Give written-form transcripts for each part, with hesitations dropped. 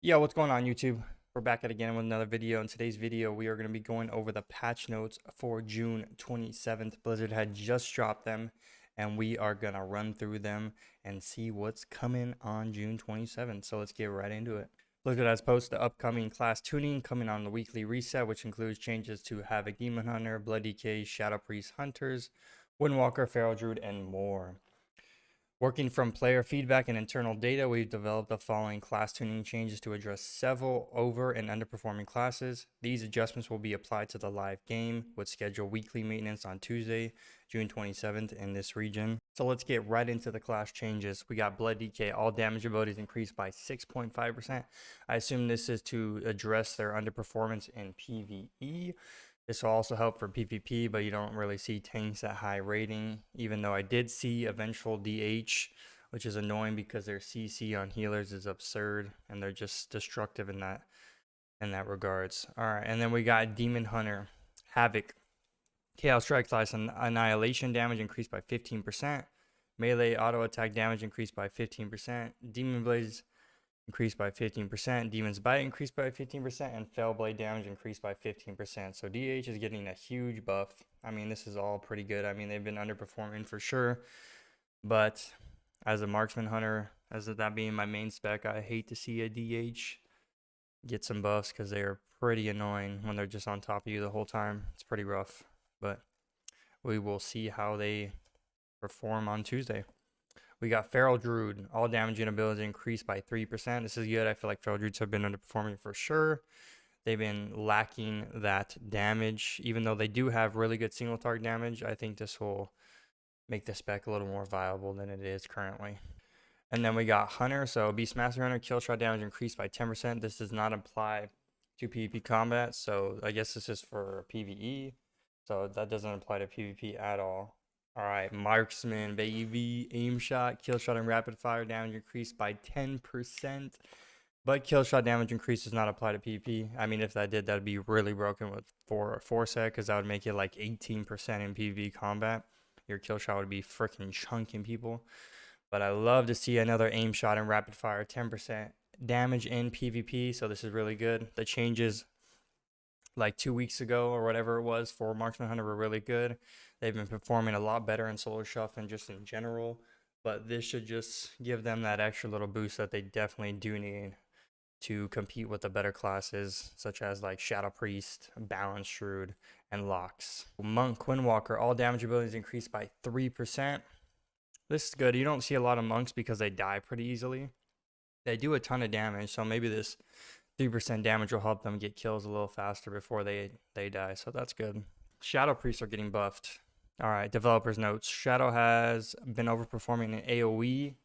Yo, what's going on YouTube? We're back at again with another video. In today's video, we are going to be going over the patch notes for June 27th. Blizzard had just dropped them, and we are going to run through them and see what's coming on June 27th. So let's get right into it. Blizzard has posted the upcoming class tuning coming on the weekly reset, which includes changes to Havoc Demon Hunter, Blood DK, Shadow Priest Hunters, Windwalker, Feral Druid, and more. Working from player feedback and internal data, we've developed the following class tuning changes to address several over and underperforming classes. These adjustments will be applied to the live game with scheduled weekly maintenance on Tuesday, June 27th in this region. So let's get right into the class changes. We got Blood DK, all damage abilities increased by 6.5%. I assume this is to address their underperformance in PvE. This will also help for PvP, but you don't really see tanks at high rating, even though I did see eventual DH, which is annoying because their CC on healers is absurd and they're just destructive in that regards. All right, and then we got Demon Hunter, Havoc, Chaos Strike Slice, and Annihilation damage increased by 15%. Melee auto attack damage increased by 15%. Demon Blaze increased by 15%, Demon's Bite increased by 15%, and Fell Blade damage increased by 15%. So DH is getting a huge buff. I mean, this is all pretty good. I mean, they've been underperforming for sure, but as a marksman hunter, as that being my main spec, I hate to see a DH get some buffs because they are pretty annoying when they're just on top of you the whole time. It's pretty rough, but we will see how they perform on Tuesday. We got Feral Druid. All damage and abilities increased by 3%. This is good. I feel like Feral Druids have been underperforming for sure. They've been lacking that damage. Even though they do have really good single target damage, I think this will make the spec a little more viable than it is currently. And then we got Hunter. So Beastmaster Hunter, kill shot damage increased by 10%. This does not apply to PvP combat. So I guess this is for PvE. So that doesn't apply to PvP at all. All right, Marksman, baby. Aim shot, kill shot, and rapid fire damage increased by 10%. But kill shot damage increase does not apply to PvP. I mean, if that did, that'd be really broken with 4 set, because that would make it like 18% in PvP combat. Your kill shot would be freaking chunking people. But I love to see another aim shot and rapid fire, 10% damage in PvP. So this is really good. The changes like 2 weeks ago or whatever it was for Marksman Hunter were really good. They've been performing a lot better in solo shuff and just in general, but this should just give them that extra little boost that they definitely do need to compete with the better classes such as like Shadow Priest, Balance Shroud, and Locks. Monk, Windwalker, all damage abilities increased by 3%. This is good. You don't see a lot of monks because they die pretty easily. They do a ton of damage, so maybe this 3% damage will help them get kills a little faster before they die, so that's good. Shadow Priests are getting buffed. All right, developers notes. Shadow has been overperforming in AoE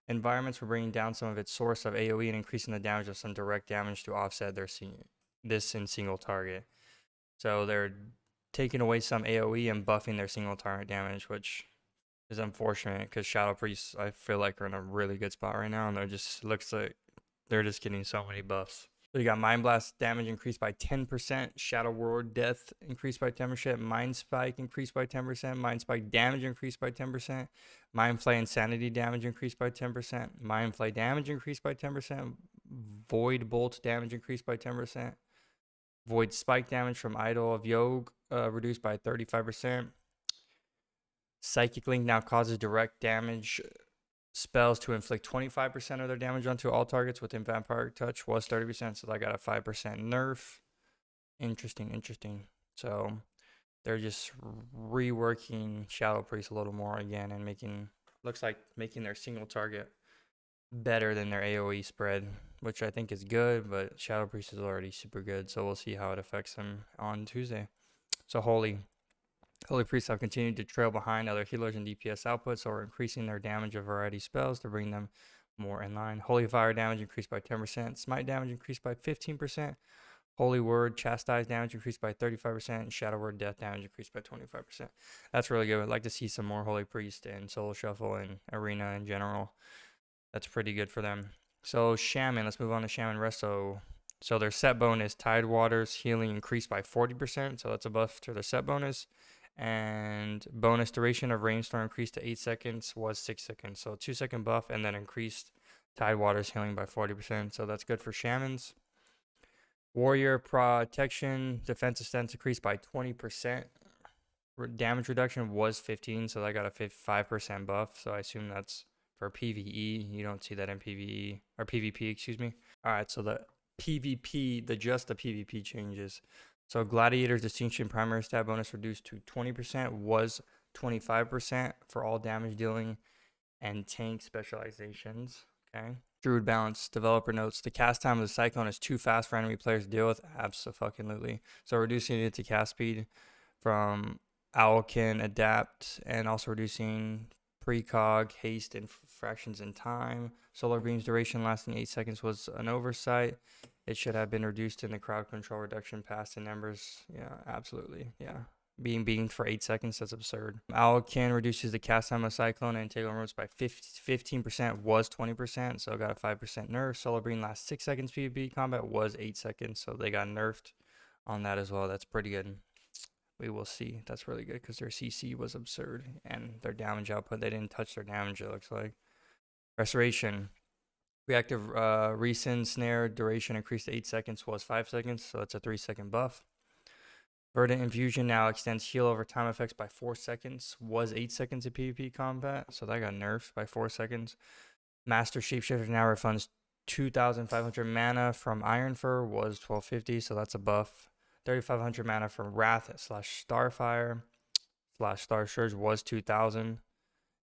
environments for bringing down some of its source of AoE and increasing the damage of some direct damage to offset this in single target. So they're taking away some AoE and buffing their single target damage, which is unfortunate because Shadow Priests, I feel like, are in a really good spot right now, and they're just looks like they're just getting so many buffs. So you got Mind Blast damage increased by 10%, Shadow Ward Death increased by 10%, Mind Spike increased by 10%, Mind Spike damage increased by 10%, Mind Flay Insanity damage increased by 10%, Mind Flay damage increased by 10%, Void Bolt damage increased by 10%, Void Spike damage from Idol of Yogg reduced by 35%. Psychic Link now causes direct damage spells to inflict 25% of their damage onto all targets within Vampire Touch. Was 30%, so I got a 5% nerf. Interesting. So they're just reworking Shadow Priest a little more again and looks like making their single target better than their AoE spread, which I think is good, but Shadow Priest is already super good, so we'll see how it affects them on Tuesday. So Holy Priests have continued to trail behind other healers in DPS output, so we're increasing their damage of variety spells to bring them more in line. Holy Fire damage increased by 10%, Smite damage increased by 15%, Holy Word Chastise damage increased by 35%, and Shadow Word Death damage increased by 25%. That's really good. I'd like to see some more Holy Priest in Solo Shuffle and Arena in general. That's pretty good for them. So Shaman, let's move on to Shaman Resto. So their set bonus, Tidewater's healing increased by 40%, so that's a buff to their set bonus. And bonus duration of Rainstorm increased to 8 seconds, was 6 seconds. So 2-second buff and then increased Tidewater's healing by 40%, so that's good for shamans. Warrior protection, defensive stance increased by 20%. Damage reduction was 15, so I got a 5% buff. So I assume that's for PvE. You don't see that in PvE or PvP, excuse me. All right, so the PvP, the PvP changes. So Gladiator's distinction primary stat bonus reduced to 20%, was 25% for all damage dealing and tank specializations. Okay. Druid balance. Developer notes the cast time of the Cyclone is too fast for enemy players to deal with. Absolutely. So reducing it to cast speed from Owl can adapt, and also reducing precog, haste, and fractions in time. Solar beam's duration lasting 8 seconds was an oversight. It should have been reduced in the crowd control reduction past in numbers. Yeah, absolutely. Yeah. Being beamed for 8 seconds, that's absurd. Owlkin reduces the cast time of Cyclone and integral moves by 15%, was 20%, so got a 5% nerf. Solar Beam lasts 6 seconds PvP combat, was 8 seconds, so they got nerfed on that as well. That's pretty good. We will see. That's really good because their CC was absurd and their damage output, they didn't touch their damage, it looks like. Restoration. Reactive resend snare duration increased to 8 seconds, was 5 seconds, so that's a 3-second buff. Verdant Infusion now extends heal over time effects by 4 seconds, was 8 seconds in PvP combat, so that got nerfed by 4 seconds. Master Shapeshifter now refunds 2,500 mana from Ironfur, was 1,250, so that's a buff. 3,500 mana from Wrath / Starfire / Star Surge, was 2,000.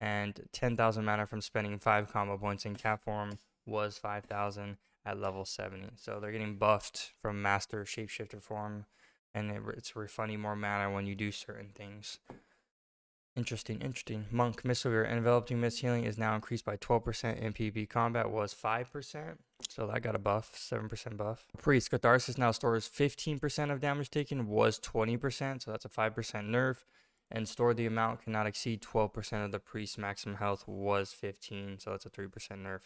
And 10,000 mana from spending 5 combo points in cap form, was 5,000 at level 70. So they're getting buffed from Master Shapeshifter form, and it's refunding more mana when you do certain things. Interesting. Monk Missile enveloping mist healing is now increased by 12% in PvP combat, was 5%. So that got a buff, 7% buff. Priest Catharsis now stores 15% of damage taken, was 20%, so that's a 5% nerf. And store the amount cannot exceed 12% of the priest's maximum health, was 15, so that's a 3% nerf.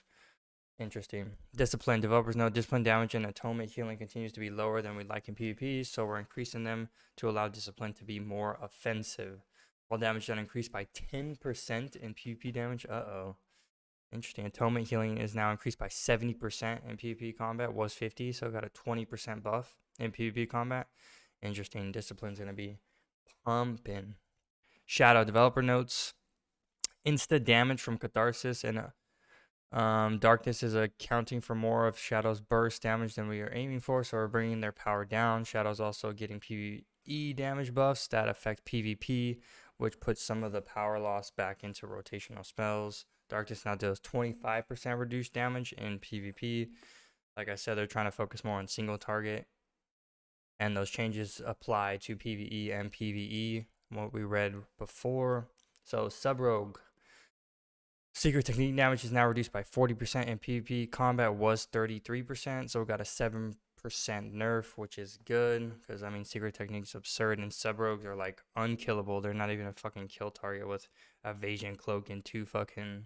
Interesting. Discipline. Developers know discipline damage and atonement healing continues to be lower than we'd like in PvP, so we're increasing them to allow discipline to be more offensive. While damage done increased by 10% in PvP damage. Interesting. Atonement healing is now increased by 70% in PvP combat, was 50, so got a 20% buff in PvP combat. Interesting. Discipline's going to be pumping. Shadow. Developer notes insta damage from Catharsis and Darkness is accounting for more of Shadow's burst damage than we are aiming for, so we're bringing their power down. Shadow's also getting PvE damage buffs that affect PvP, which puts some of the power loss back into rotational spells. Darkness now deals 25% reduced damage in PvP. Like I said, they're trying to focus more on single target, and those changes apply to PvE and PvE, what we read before. So Sub-Rogue. Secret technique damage is now reduced by 40% in PvP combat, was 33%, so we got a 7% nerf, which is good because I mean secret techniques absurd and sub-rogues are like unkillable. They're not even a fucking kill target with evasion cloak and 2 fucking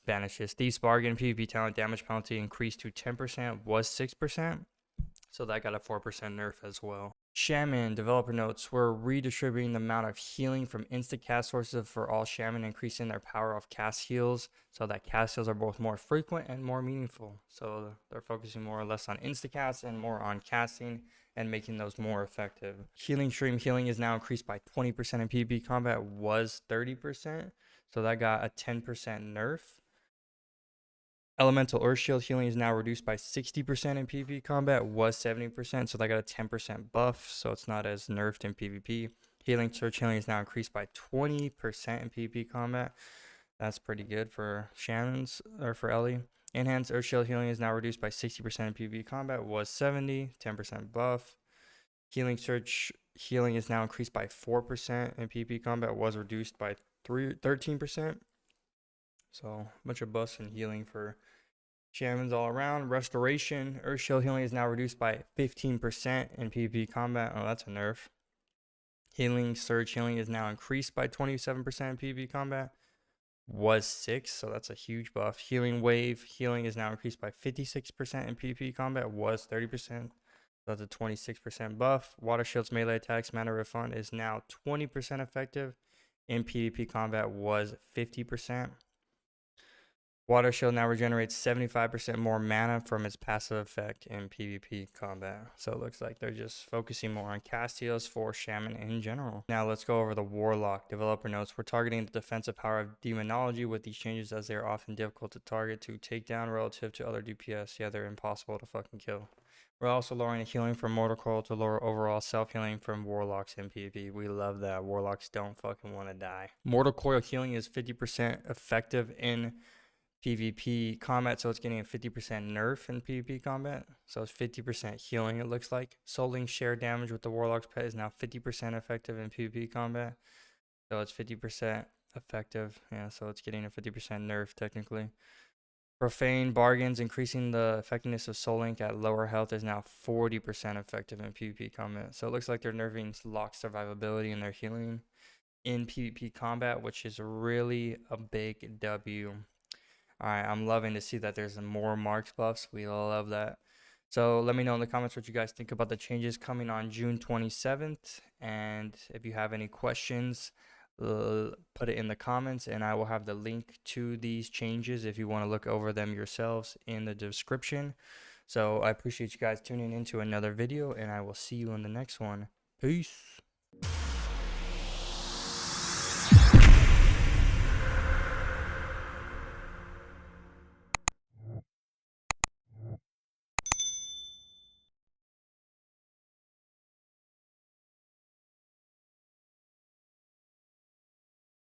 banishes. Thieves bargain PvP talent damage penalty increased to 10%, was 6%, so that got a 4% nerf as well. Shaman. Developer notes, we're redistributing the amount of healing from insta cast sources for all Shaman, increasing their power of cast heals so that cast heals are both more frequent and more meaningful. So they're focusing more or less on insta cast and more on casting and making those more effective. Healing stream healing is now increased by 20% in PvP combat, was 30%, so that got a 10% nerf. Elemental Earth Shield healing is now reduced by 60% in PvP combat, was 70%, so that got a 10% buff, so it's not as nerfed in PvP. Healing Search healing is now increased by 20% in PvP combat. That's pretty good for Shannon's, or for Ellie. Enhanced Earth Shield healing is now reduced by 60% in PvP combat, was 70, 10% buff. Healing Search healing is now increased by 4% in PvP combat, was reduced by 13%. So a bunch of buffs and healing for Shamans all around. Restoration. Earth Shield healing is now reduced by 15% in PvP combat. Oh, that's a nerf. Healing Surge healing is now increased by 27% in PvP combat, was 6, so that's a huge buff. Healing Wave healing is now increased by 56% in PvP combat, was 30%. That's a 26% buff. Water Shield's melee attacks mana refund is now 20% effective in PvP combat, was 50%. Water Shield now regenerates 75% more mana from its passive effect in PvP combat. So it looks like they're just focusing more on Castios for Shaman in general. Now let's go over the Warlock developer notes. We're targeting the defensive power of Demonology with these changes, as they are often difficult to target to take down relative to other DPS. Yeah, they're impossible to fucking kill. We're also lowering the healing from Mortal Coil to lower overall self-healing from Warlocks in PvP. We love that. Warlocks don't fucking want to die. Mortal Coil healing is 50% effective in PvP combat, so it's getting a 50% nerf in PvP combat. So it's 50% healing, it looks like. Soul Link share damage with the Warlock's pet is now 50% effective in PvP combat. So it's 50% effective. Yeah, so it's getting a 50% nerf technically. Profane Bargains, increasing the effectiveness of Soul Link at lower health, is now 40% effective in PvP combat. So it looks like they're nerfing lock survivability and their healing in PvP combat, which is really a big W. Alright, I'm loving to see that there's more Marks buffs. We love that. So let me know in the comments what you guys think about the changes coming on June 27th. And if you have any questions, put it in the comments, and I will have the link to these changes if you want to look over them yourselves in the description. So I appreciate you guys tuning into another video, and I will see you in the next one. Peace.